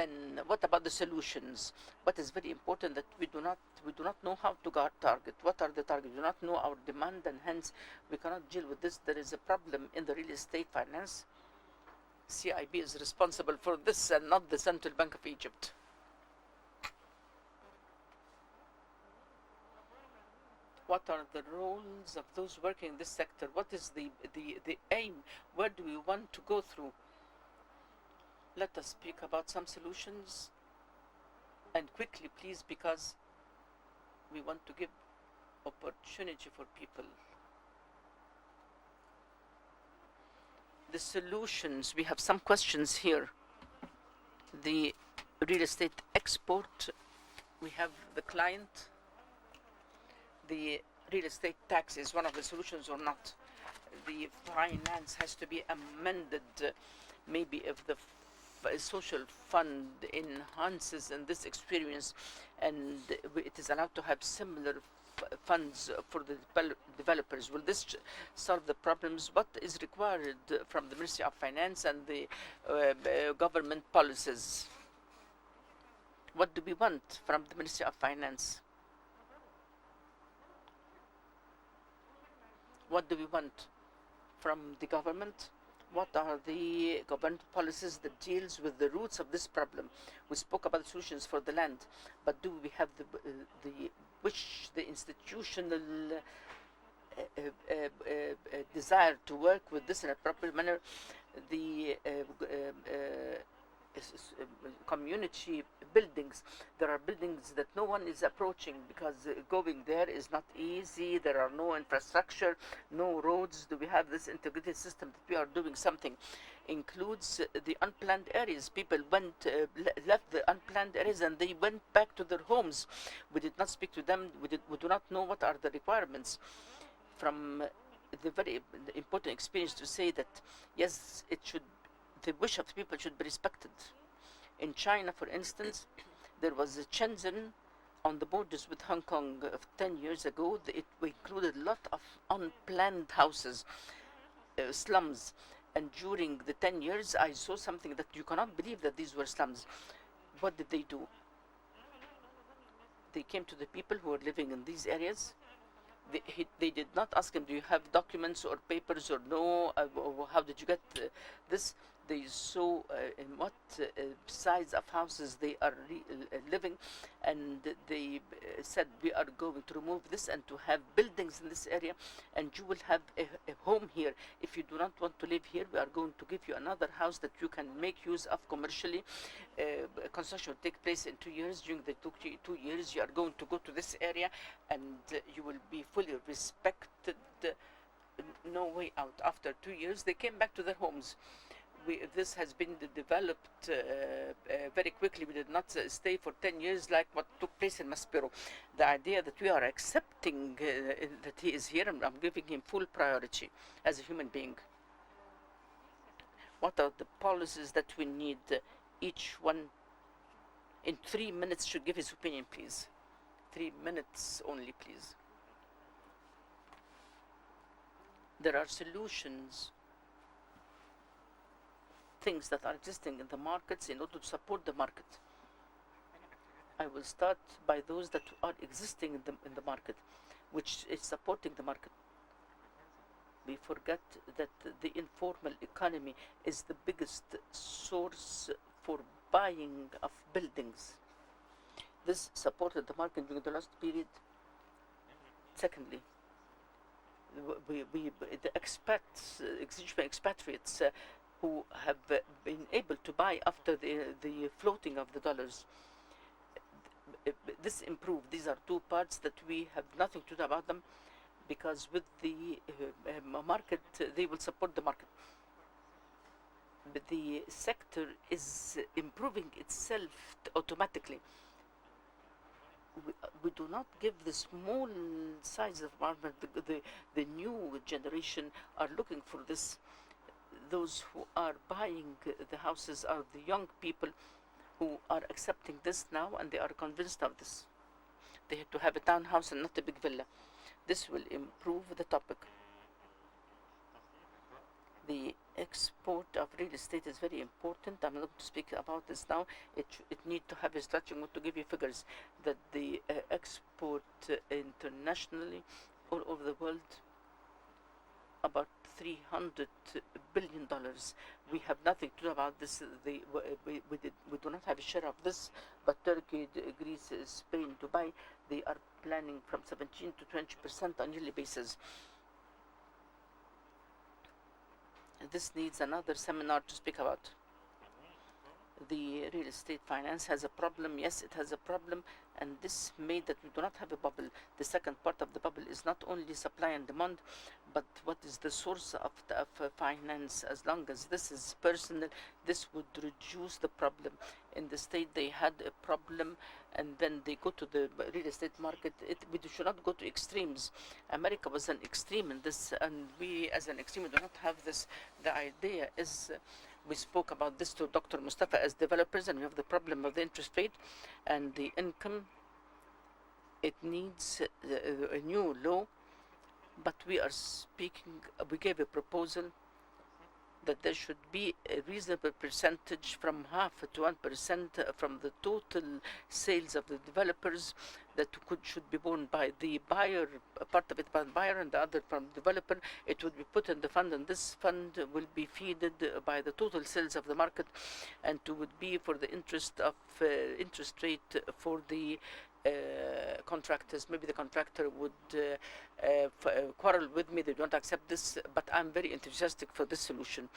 Then what about the solutions? What is very important that we do not know how to target. What are the targets? We do not know our demand, and hence we cannot deal with this. There is a problem in the real estate finance. CIB is responsible for this and not the Central Bank of Egypt. What are the roles of those working in this sector? What is the aim? Where do we want to go through? Let us speak about some solutions, and quickly please, because we want to give opportunity for people. The solutions, we have some questions here. The real estate export, we have the client. The real estate tax is one of the solutions or not. The finance has to be amended. Maybe if the social fund enhances in this experience, and it is allowed to have similar funds for the developers, will this solve the problems? What is required from the Ministry of Finance and the government policies? What do we want from the Ministry of Finance? What do we want from the government? What are the government policies that deals with the roots of this problem? We spoke about solutions for the land, but do we have the institutional desire to work with this in a proper manner? The community buildings, there are buildings that no one is approaching because going there is not easy. There are no infrastructure, no roads. Do we have this integrated system that we are doing something? Includes the unplanned areas. People left the unplanned areas and they went back to their homes. We did not speak to them. We do not know what are the requirements. From the very important experience to say that yes, the wish of the people should be respected. In China, for instance, there was a Shenzhen on the borders with Hong Kong 10 years ago. It included a lot of unplanned houses, slums. And during the 10 years, I saw something that you cannot believe that these were slums. What did they do? They came to the people who were living in these areas. They did not ask them, do you have documents or papers or no? How did you get this? They saw in what size of houses they are living, and they said, we are going to remove this and to have buildings in this area, and you will have a home here. If you do not want to live here, we are going to give you another house that you can make use of commercially. Construction will take place in 2 years. During the 2 years, you are going to go to this area, and you will be fully respected. No way out. After 2 years, they came back to their homes. This has been developed very quickly. We did not stay for 10 years like what took place in Maspero. The idea that we are accepting that he is here, and I'm giving him full priority as a human being. What are the policies that we need? Each one in 3 minutes should give his opinion, please. 3 minutes only, please. There are solutions, things that are existing in the markets in order to support the market. I will start by those that are existing in the market, which is supporting the market. We forget that the informal economy is the biggest source for buying of buildings. This supported the market during the last period. Secondly, the expats, expatriates who have been able to buy after the floating of the dollars. This improved. These are two parts that we have nothing to do about them, because with the market, they will support the market. But the sector is improving itself automatically. We do not give the small size of market. The new generation are looking for this. Those who are buying the houses are the young people who are accepting this now, and they are convinced of this. They have to have a townhouse and not a big villa. This will improve the topic. The export of real estate is very important. I'm not going to speak about this now. It need to have a strategy. I'm going to give you figures that the export internationally all over the world about $300 billion. We have nothing to do about this. We do not have a share of this, but Turkey, Greece, Spain, Dubai, they are planning from 17 to 20% on a yearly basis. This needs another seminar to speak about. The real estate finance has a problem. Yes, it has a problem, and this made that we do not have a bubble. The second part of the bubble is not only supply and demand, but what is the source of finance. As long as this is personal, this would reduce the problem. In the state they had a problem, and then they go to the real estate market. We should not go to extremes. America was an extreme in this, and we as an extreme do not have this. The idea is we spoke about this to Dr. Mustafa as developers, and we have the problem of the interest rate and the income. It needs a new law, but we are speaking, we gave a proposal that there should be a reasonable percentage from 0.5% to 1% from the total sales of the developers that should be borne by the buyer, a part of it by the buyer and the other from the developer. It would be put in the fund, and this fund will be fed by the total sales of the market, and it would be for the interest rate for the contractors. Maybe the contractor would quarrel with me, they don't accept this, but I'm very enthusiastic for this solution.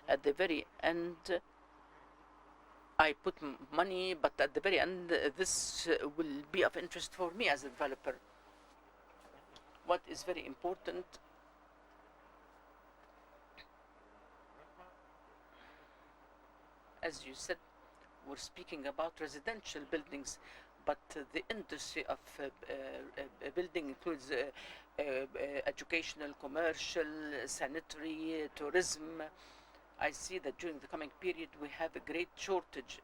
At the very end, I put money, but at the very end, this will be of interest for me as a developer. What is very important, as you said, we're speaking about residential buildings, but the industry of building includes educational, commercial, sanitary, tourism. I see that during the coming period we have a great shortage.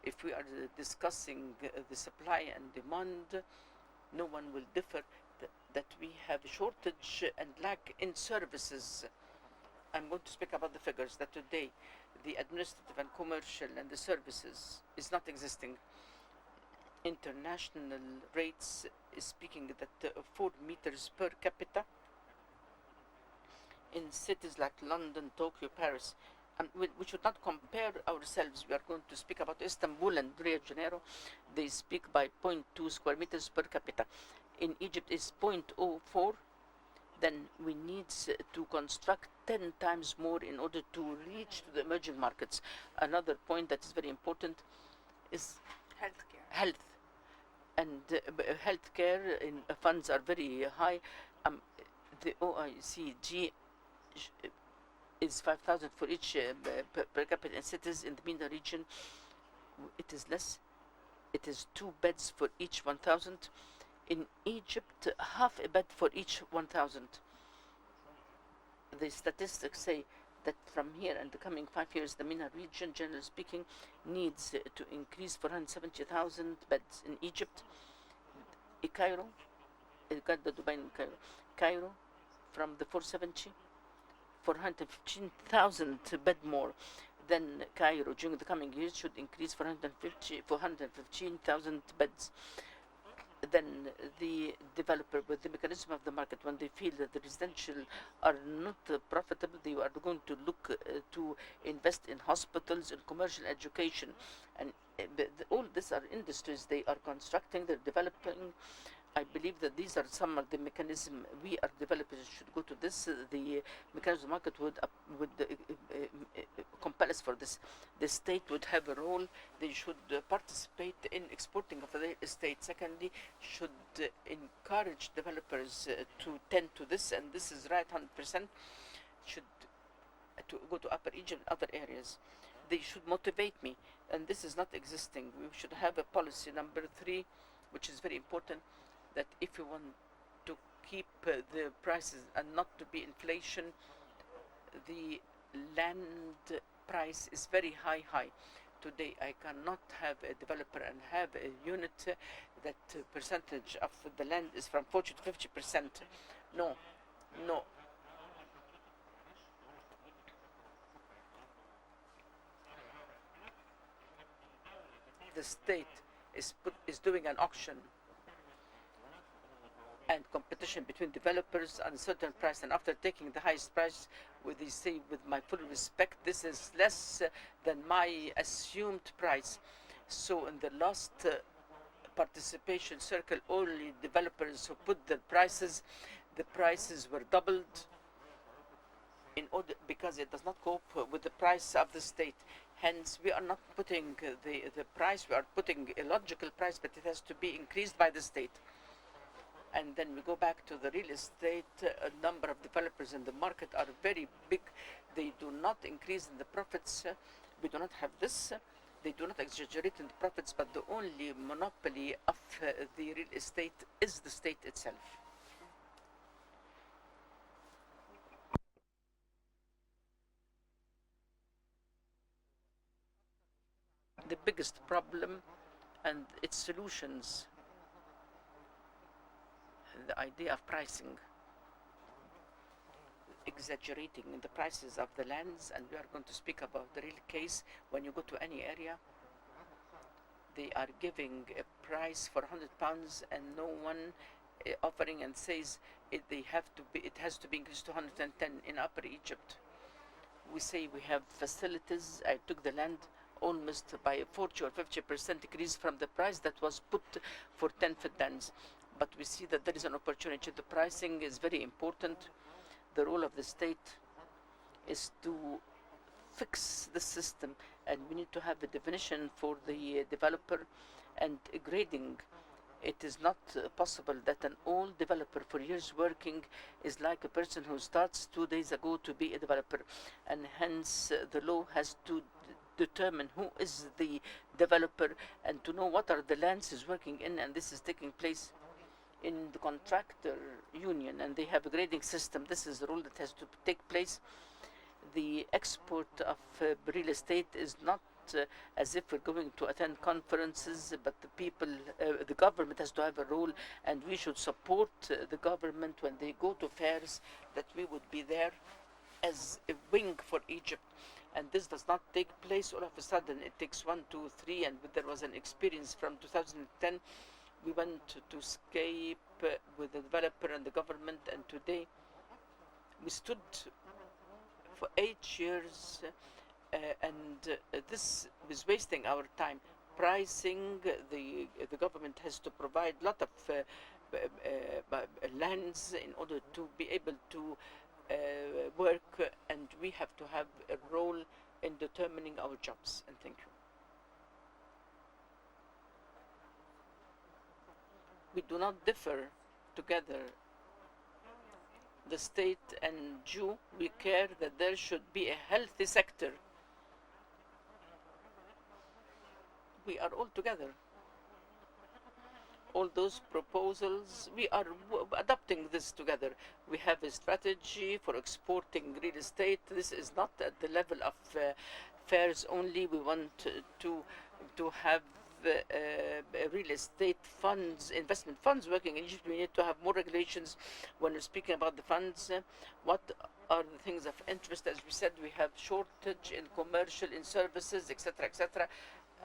If we are discussing the supply and demand, no one will differ that we have a shortage and lack in services. I'm going to speak about the figures that today the administrative and commercial and the services is not existing. International rates is speaking that 4 meters per capita in cities like London, Tokyo, Paris. And we should not compare ourselves. We are going to speak about Istanbul and Rio de Janeiro. They speak by 0.2 square meters per capita. In Egypt is 0.04. Then we need to construct 10 times more in order to reach to the emerging markets. Another point that is very important is health. And healthcare funds are very high. The OICG is 5,000 for each per capita in cities. In the MENA region, it is less. It is 2 beds for each 1,000. In Egypt, half a bed for each 1,000. The statistics say that from here and the coming 5 years, the MENA region, generally speaking, needs to increase 470,000 beds. In Egypt, Cairo, Dubai and Cairo, from the 415,000 bed more. Then Cairo, during the coming years, should increase 415,000 beds. Then the developer, with the mechanism of the market, when they feel that the residential are not profitable, they are going to look to invest in hospitals and commercial education. And all these are industries they are constructing, they're developing. I believe that these are some of the mechanisms we are developers should go to this. The mechanism market would compel us for this. The state would have a role. They should participate in exporting of the estate. Secondly, should encourage developers to tend to this, and this is right 100%. Should to go to Upper Egypt and other areas. They should motivate me, and this is not existing. We should have a policy. Number 3, which is very important, that if you want to keep the prices and not to be inflation, the land price is very high. Today I cannot have a developer and have a unit that percentage of the land is from 40 to 50%. No. the state is doing an auction and competition between developers on a certain price, and after taking the highest price, they say, with my full respect, this is less than my assumed price. So in the last participation circle, only developers who put the prices were doubled in order, because it does not cope with the price of the state. Hence, we are not putting the price, we are putting a logical price, but it has to be increased by the state. And then we go back to the real estate. A number of developers in the market are very big. They do not increase in the profits. We do not have this. They do not exaggerate in the profits, but the only monopoly of the real estate is the state itself. The biggest problem and its solutions, the idea of pricing, exaggerating in the prices of the lands, and we are going to speak about the real case. When you go to any area, they are giving a price for £100 and no one offering and says it has to be increased to 110 in Upper Egypt. We say we have facilities. I took the land almost by a 40 or 50% increase from the price that was put for 10 fidans. But we see that there is an opportunity. The pricing is very important. The role of the state is to fix the system, and we need to have a definition for the developer and grading. It is not possible that an old developer for years working is like a person who starts 2 days ago to be a developer, and hence the law has to determine who is the developer and to know what are the lands he's working in, and this is taking place in the contractor union, and they have a grading system. This is the rule that has to take place. The export of real estate is not as if we're going to attend conferences, but the government has to have a role, and we should support the government when they go to fairs, that we would be there as a wing for Egypt. And this does not take place all of a sudden. It takes 1, 2, 3, and there was an experience from 2010. We went to Skype with the developer and the government, and today we stood for 8 years, and this was wasting our time. Pricing, the government has to provide a lot of lands in order to be able to work, and we have to have a role in determining our jobs. And thank you. We do not differ together. The state and Jew, we care that there should be a healthy sector. We are all together. All those proposals, we are adopting this together. We have a strategy for exporting real estate. This is not at the level of fairs only. We want to have real estate funds, investment funds working in Egypt. We need to have more regulations. When we're speaking about the funds, what are the things of interest? As we said, we have shortage in commercial, in services, etc., etc.,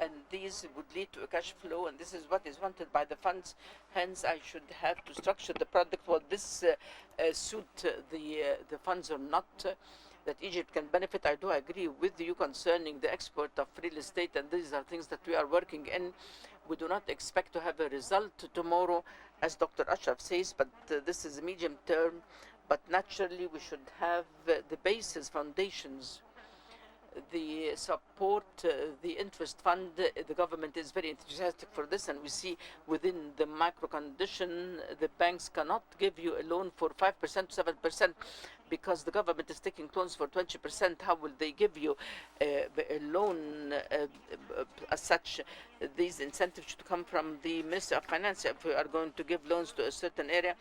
and these would lead to a cash flow, and this is what is wanted by the funds. Hence, I should have to structure the product for this suit the funds or not, that Egypt can benefit. I do agree with you concerning the export of real estate, and these are things that we are working in. We do not expect to have a result tomorrow, as Dr. Ashraf says, but this is a medium term. But naturally, we should have the basis, foundations, the support, the interest fund. The government is very enthusiastic for this, and we see within the macro condition, the banks cannot give you a loan for 5% to 7%, because the government is taking loans for 20%. How will they give you a loan as such? These incentives should come from the Ministry of Finance if we are going to give loans to a certain area.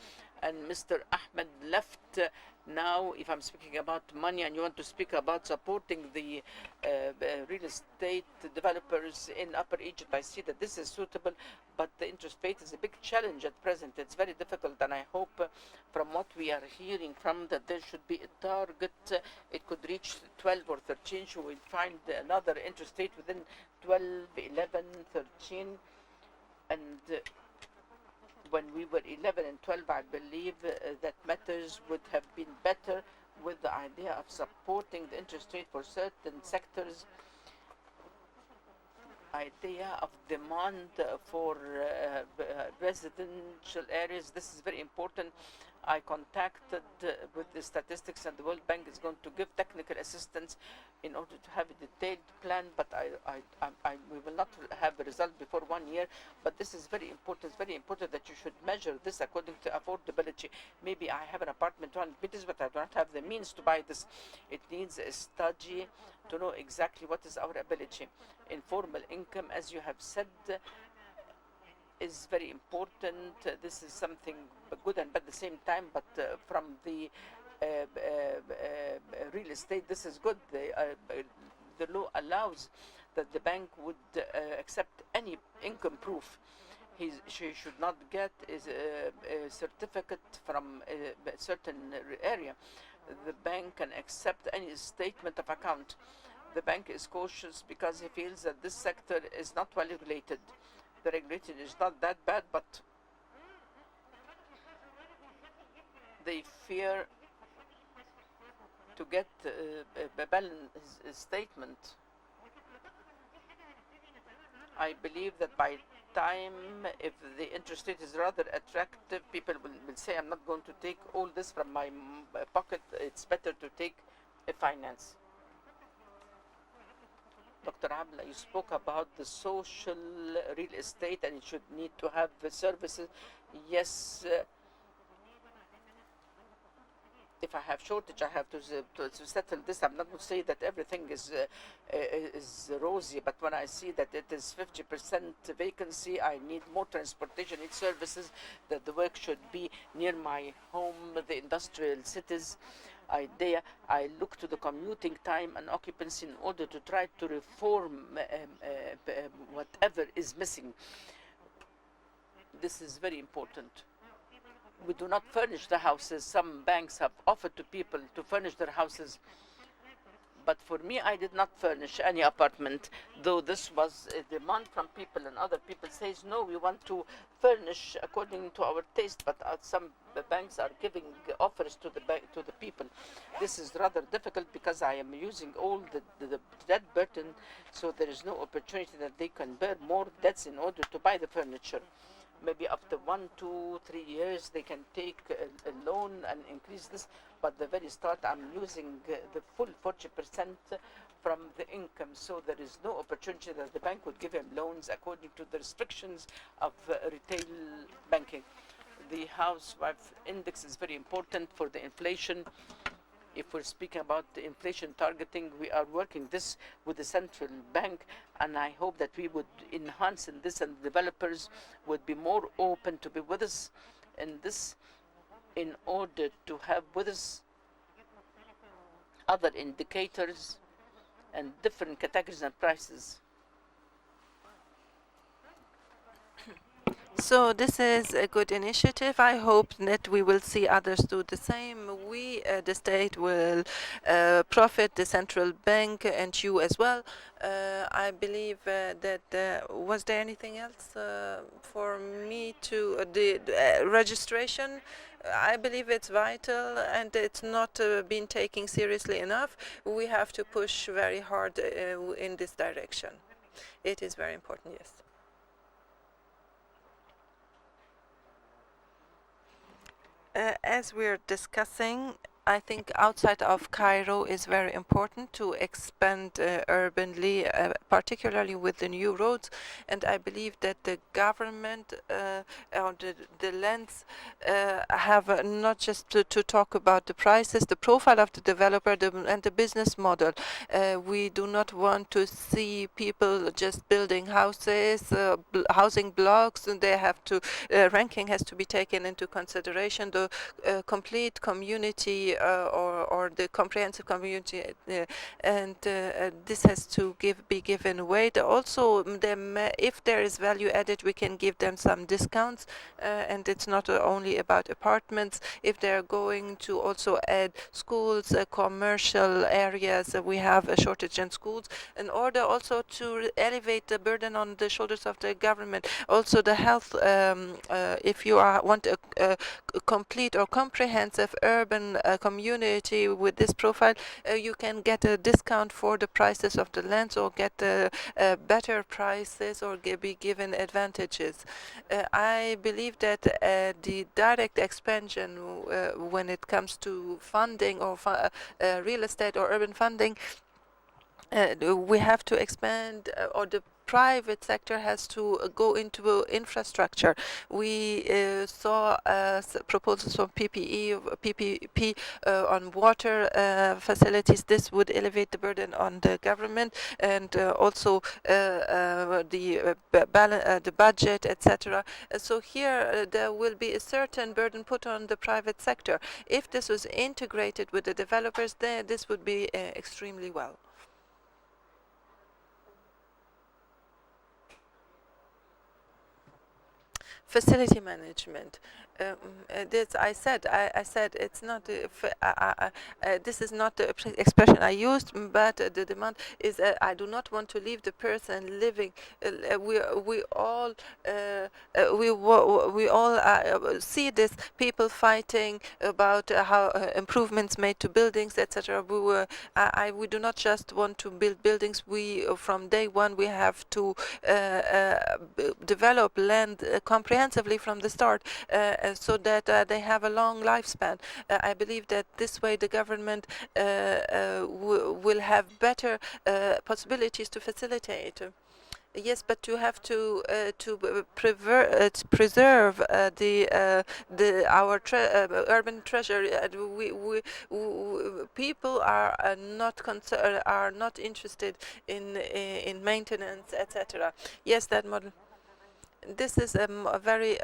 And Mr. Ahmed left Now, if I'm speaking about money and you want to speak about supporting the real estate developers in Upper Egypt, I see that this is suitable, but the interest rate is a big challenge at present. It's very difficult, and I hope from what we are hearing from that there should be a target. It could reach 12 or 13. So we'll find another interest rate within 12, 11, 13, and when we were 11 and 12, I believe that matters would have been better with the idea of supporting the interest rate for certain sectors, idea of demand for residential areas. This is very important. I contacted with the statistics, and the World Bank is going to give technical assistance in order to have a detailed plan, but we will not have a result before 1 year. But this is very important. It's very important that you should measure this according to affordability. Maybe I have an apartment 1 meters, but I do not have the means to buy this. It needs a study to know exactly what is our ability. Informal income, as you have said, is very important. This is something good and bad at the same time, but from the real estate, this is good. The law allows that the bank would accept any income proof. She should not get a certificate from a certain area. The bank can accept any statement of account. The bank is cautious because he feels that this sector is not well regulated. The regulation is not that bad, but they fear to get a balance statement. I believe that by time, if the interest rate is rather attractive, people will say, I'm not going to take all this from my pocket. It's better to take a finance. Dr. Abla, you spoke about the social real estate and it should need to have the services. Yes, if I have shortage, I have to settle this. I'm not going to say that everything is rosy, but when I see that it is 50% vacancy, I need more transportation, need services, that the work should be near my home, the industrial cities idea. I look to the commuting time and occupancy in order to try to reform whatever is missing. This is very important. We do not furnish the houses. Some banks have offered to people to furnish their houses. But for me, I did not furnish any apartment, though this was a demand from people, and other people says, no, we want to furnish according to our taste, but some banks are giving offers to the people. This is rather difficult because I am using all the debt burden, so there is no opportunity that they can bear more debts in order to buy the furniture. Maybe after 1, 2, 3 years, they can take a loan and increase this. But the very start, I'm using the full 40% from the income. So there is no opportunity that the bank would give him loans according to the restrictions of retail banking. The housewife index is very important for the inflation. If we're speaking about the inflation targeting, we are working this with the central bank, and I hope that we would enhance in this, and developers would be more open to be with us in this, in order to have with us other indicators and different categories and prices. So this is a good initiative. I hope that we will see others do the same. We, the state, will profit, the central bank, and you as well. I believe that was there anything else for me to the registration? I believe it's vital, and it's not been taken seriously enough. We have to push very hard in this direction. It is very important, yes. As we're discussing, I think outside of Cairo is very important to expand urbanly, particularly with the new roads. And I believe that the government or the lands have not just to talk about the prices, the profile of the developer, and the business model. We do not want to see people just building houses, housing blocks, and they have to ranking has to be taken into consideration. The complete community or the comprehensive community, and this has to be given weight. Also, if there is value added, we can give them some discounts, and it's not only about apartments. If they're going to also add schools, commercial areas, we have a shortage in schools, in order also to elevate the burden on the shoulders of the government. Also, the health, if you want a complete or comprehensive urban community with this profile, you can get a discount for the prices of the lands, or get better prices, or be given advantages. I believe that the direct expansion when it comes to funding or real estate or urban funding, we have to expand, or the private sector has to go into infrastructure. We saw proposals from PPP on water facilities. This would elevate the burden on the government, and also the budget, etc. So here there will be a certain burden put on the private sector. If this was integrated with the developers, then this would be extremely well. Facility management. This I said it's not. This is not the expression I used, but the demand is. I do not want to leave the person living. We all see this, people fighting about how improvements made to buildings, etc. We do not just want to build buildings. We from day one we have to develop land comprehensively from the start, so that they have a long lifespan. I believe that this way the government will have better possibilities to facilitate. Yes, but you have to preserve our urban treasure. People are not interested in maintenance, etc. Yes, that model. This is a very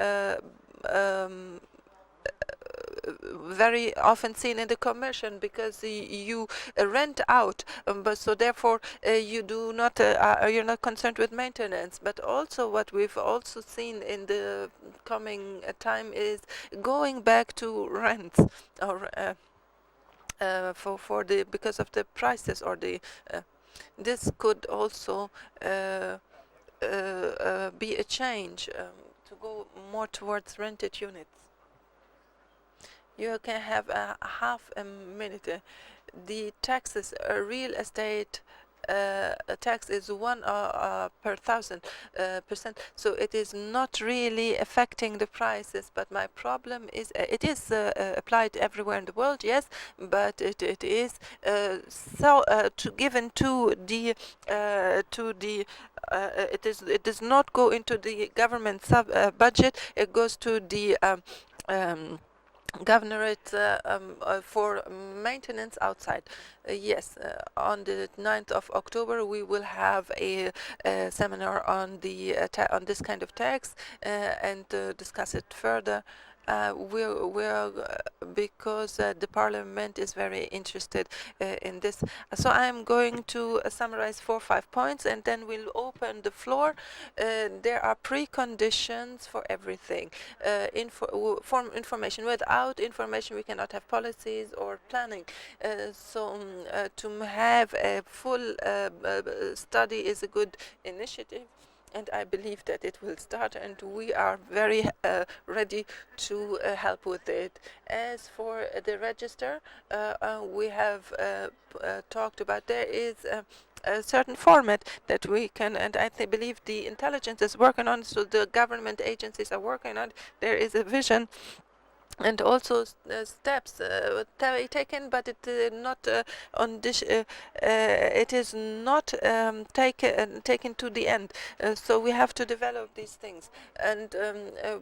very often seen in the commercial, because you rent out, but so therefore you do not you're not concerned with maintenance. But also what we've also seen in the coming time is going back to rents, or for the because of the prices, or the this could also be a change, to go more towards rented units. You can have a half a minute. The taxes, real estate tax is 1 per 1,000%. So it is not really affecting the prices. But my problem is it is applied everywhere in the world, yes, but it is given to the it does not go into the government budget. It goes to the governorate for maintenance outside. Yes, on the 9th of October we will have a seminar on the on this kind of tax, and discuss it further. Because the parliament is very interested in this. So I'm going to summarize 4 or 5 points, and then we'll open the floor. There are preconditions for everything. Information. Without information, we cannot have policies or planning. To have a full study is a good initiative, and I believe that it will start, and we are very ready to help with it. As for the register, we have talked about, there is a certain format that we can, and I believe the intelligence is working on, so the government agencies are working on. There is a vision and also steps taken, but it not on this. It is not taken to the end. So we have to develop these things, and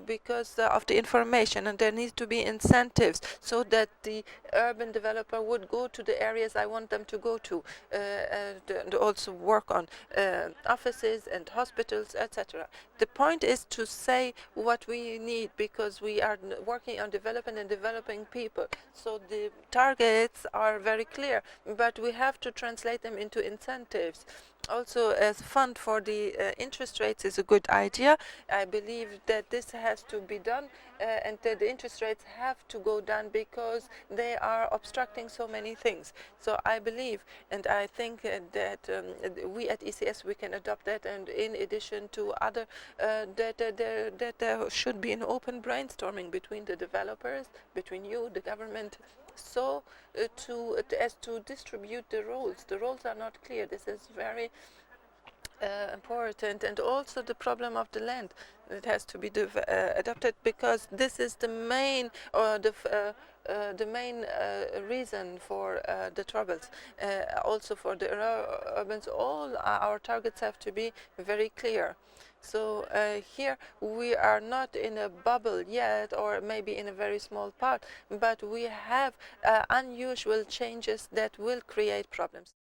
because of the information, and there needs to be incentives so that the urban developer would go to the areas I want them to go to, and also work on offices and hospitals, etc. The point is to say what we need, because we are working on development development and developing people. So the targets are very clear, but we have to translate them into incentives. Also, as fund for the interest rates is a good idea. I believe that this has to be done, and that the interest rates have to go down because they are obstructing so many things. So I believe, and I think that we at ECS we can adopt that, and in addition to other, that there should be an open brainstorming between the developers, between you, the government, so as to distribute the roles. The roles are not clear. This is very important, and also the problem of the land that has to be adopted, because this is the main or the main reason for the troubles. Also for the urbans, all our targets have to be very clear. So here we are not in a bubble yet, or maybe in a very small part, but we have unusual changes that will create problems.